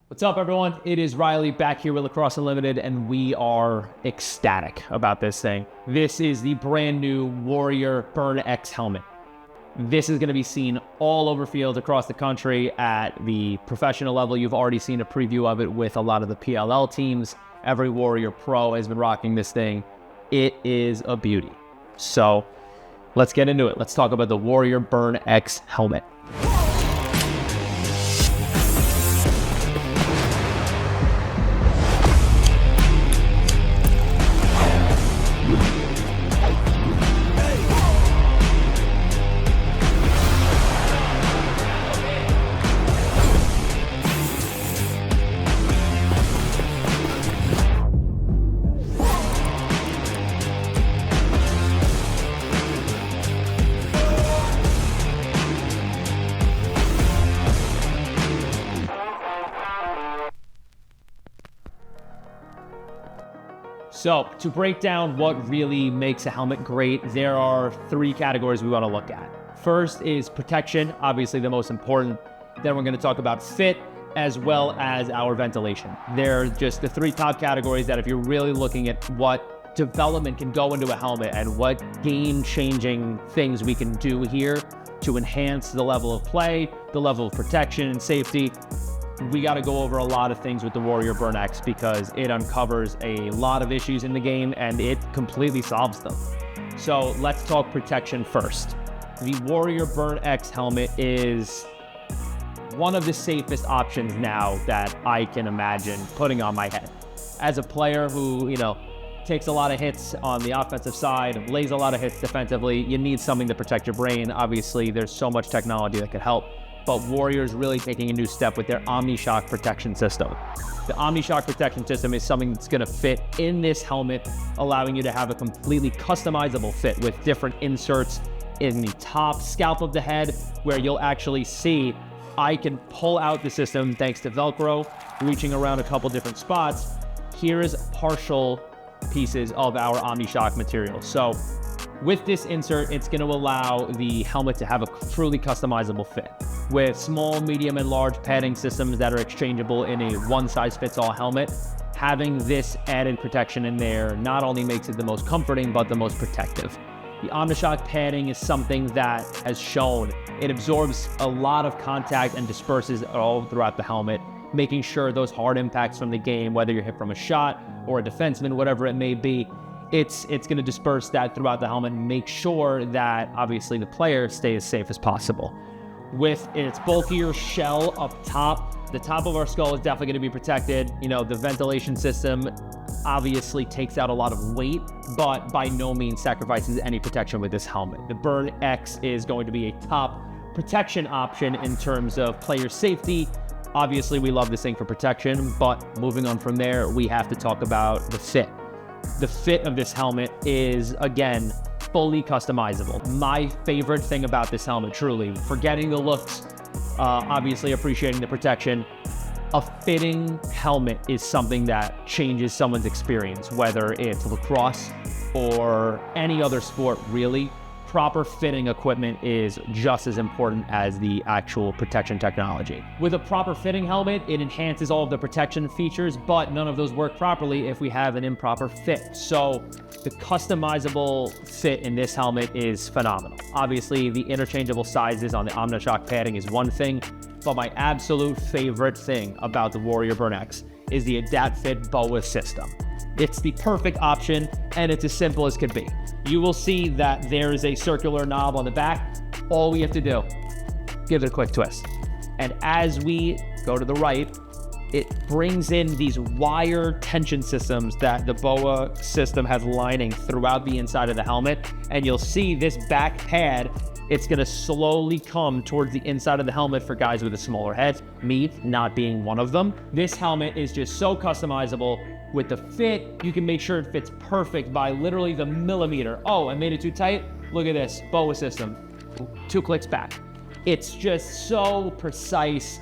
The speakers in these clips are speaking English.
What's up, everyone? It is Riley back here with Lacrosse Unlimited, and we are ecstatic about this thing. This is the brand new Warrior Burn X helmet. This is going to be seen all over fields across the country at the professional level. You've already seen a preview of it with a lot of the PLL teams. Every Warrior Pro has been rocking this thing. It is a beauty. So let's get into it. Let's talk about the Warrior Burn X helmet. So to break down what really makes a helmet great, there are three categories we want to look at. First is protection, obviously the most important. Then we're going to talk about fit as well as our ventilation. They're just the three top categories that if you're really looking at what development can go into a helmet and what game-changing things we can do here to enhance the level of play, the level of protection and safety, we got to go over a lot of things with the Warrior Burn X because it uncovers a lot of issues in the game and it completely solves them. So let's talk protection first. The Warrior Burn X helmet is one of the safest options now that I can imagine putting on my head. As a player who, takes a lot of hits on the offensive side, lays a lot of hits defensively, you need something to protect your brain. Obviously, there's so much technology that could help. But Warrior's really taking a new step with their OmniShock protection system. The OmniShock protection system is something that's going to fit in this helmet, allowing you to have a completely customizable fit with different inserts in the top scalp of the head, where you'll actually see I can pull out the system thanks to Velcro, reaching around a couple different spots. Here is partial pieces of our OmniShock material. So with this insert, it's going to allow the helmet to have a truly customizable fit. With small, medium, and large padding systems that are exchangeable in a one-size-fits-all helmet, having this added protection in there not only makes it the most comforting, but the most protective. The OmniShock padding is something that has shown it absorbs a lot of contact and disperses all throughout the helmet, making sure those hard impacts from the game, whether you're hit from a shot or a defenseman, whatever it may be, it's going to disperse that throughout the helmet and make sure that obviously the player stays as safe as possible. With its bulkier shell up top, the top of our skull is definitely going to be protected. The ventilation system obviously takes out a lot of weight, but by no means sacrifices any protection with this helmet. The Burn X is going to be a top protection option in terms of player safety. Obviously, we love this thing for protection, but moving on from there, we have to talk about the fit. The fit of this helmet is, again, fully customizable. My favorite thing about this helmet, truly, forgetting the looks, obviously appreciating the protection, a fitting helmet is something that changes someone's experience, whether it's lacrosse or any other sport, really. Proper fitting equipment is just as important as the actual protection technology. With a proper fitting helmet, it enhances all of the protection features, but none of those work properly if we have an improper fit. So the customizable fit in this helmet is phenomenal. Obviously, the interchangeable sizes on the OmniShock padding is one thing, but my absolute favorite thing about the Warrior Burn X is the Adapt Fit BOA system. It's the perfect option, and it's as simple as could be. You will see that there is a circular knob on the back. All we have to do, give it a quick twist. And as we go to the right, it brings in these wire tension systems that the BOA system has lining throughout the inside of the helmet. And you'll see this back pad, it's gonna slowly come towards the inside of the helmet for guys with a smaller head, me not being one of them. This helmet is just so customizable. With the fit, you can make sure it fits perfect by literally the millimeter. Oh, I made it too tight? Look at this, BOA system, 2 clicks back. It's just so precise,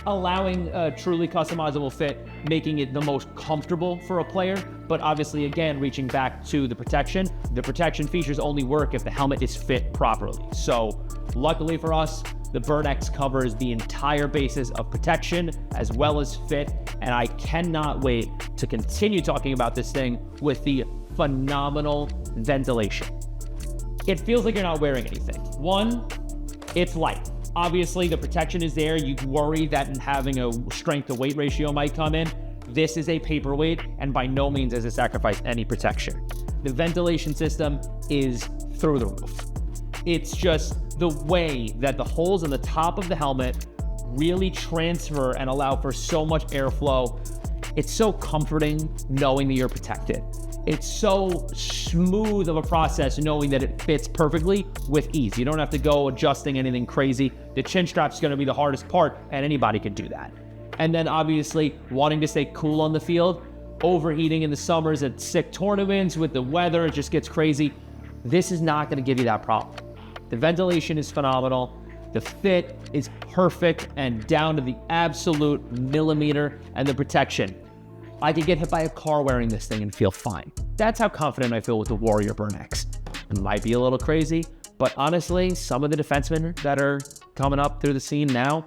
allowing a truly customizable fit, making it the most comfortable for a player, but obviously, again, reaching back to the protection features only work if the helmet is fit properly. So luckily for us, The Burn X covers the entire basis of protection as well as fit, and I cannot wait to continue talking about this thing with the phenomenal ventilation. It feels like you're not wearing anything. One, it's light. Obviously, the protection is there. You worry that having a strength to weight ratio might come in. This is a paperweight, and by no means does it sacrifice any protection. The ventilation system is through the roof. It's just the way that the holes in the top of the helmet really transfer and allow for so much airflow. It's so comforting knowing that you're protected. It's so smooth of a process knowing that it fits perfectly with ease. You don't have to go adjusting anything crazy. The chin strap is going to be the hardest part, and anybody can do that. And then obviously wanting to stay cool on the field, overheating in the summers at sick tournaments with the weather, it just gets crazy. This is not going to give you that problem. The ventilation is phenomenal. The fit is perfect and down to the absolute millimeter, and the protection. I could get hit by a car wearing this thing and feel fine. That's how confident I feel with the Warrior Burn X. It might be a little crazy, but honestly, some of the defensemen that are coming up through the scene now,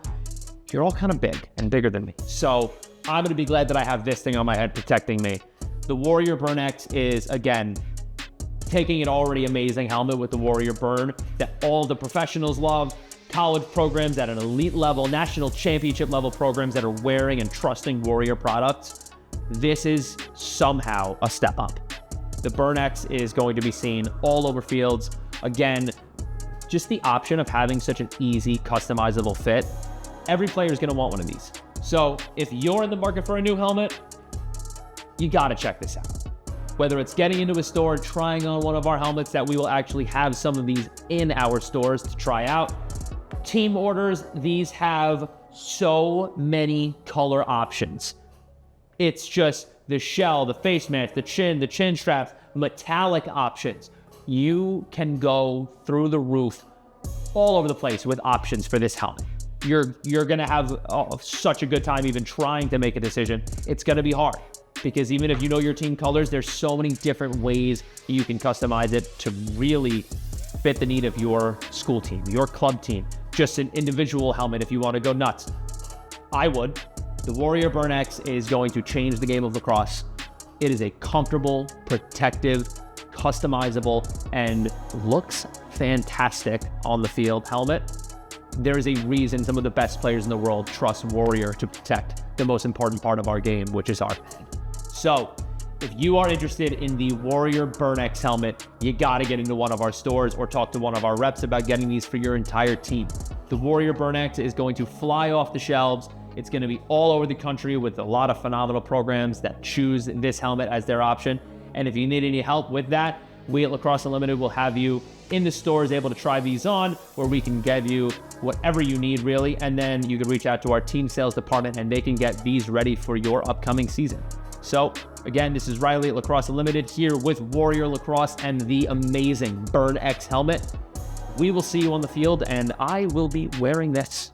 you're all kind of big and bigger than me. So I'm going to be glad that I have this thing on my head protecting me. The Warrior Burn X is, again, taking an already amazing helmet with the Warrior Burn that all the professionals love, college programs at an elite level, national championship level programs that are wearing and trusting Warrior products. This is somehow a step up. The Burn X is going to be seen all over fields. Again, just the option of having such an easy, customizable fit. Every player is going to want one of these. So if you're in the market for a new helmet, you got to check this out. Whether it's getting into a store, trying on one of our helmets that we will actually have some of these in our stores to try out. Team orders, these have so many color options. It's just the shell, the face mask, the chin straps, metallic options. You can go through the roof all over the place with options for this helmet. You're gonna have such a good time even trying to make a decision. It's gonna be hard because even if you know your team colors, there's so many different ways you can customize it to really fit the need of your school team, your club team, just an individual helmet if you want to go nuts. I would. The Warrior Burn X is going to change the game of lacrosse. It is a comfortable, protective, customizable, and looks fantastic on the field helmet. There is a reason some of the best players in the world trust Warrior to protect the most important part of our game, which is our head. So if you are interested in the Warrior Burn X helmet, you got to get into one of our stores or talk to one of our reps about getting these for your entire team. The Warrior Burn X is going to fly off the shelves. It's going to be all over the country with a lot of phenomenal programs that choose this helmet as their option. And if you need any help with that, we at Lacrosse Unlimited will have you in the stores able to try these on, where we can give you whatever you need really. And then you can reach out to our team sales department and they can get these ready for your upcoming season. So again, this is Riley at Lacrosse Unlimited here with Warrior Lacrosse and the amazing Burn X helmet. We will see you on the field and I will be wearing this.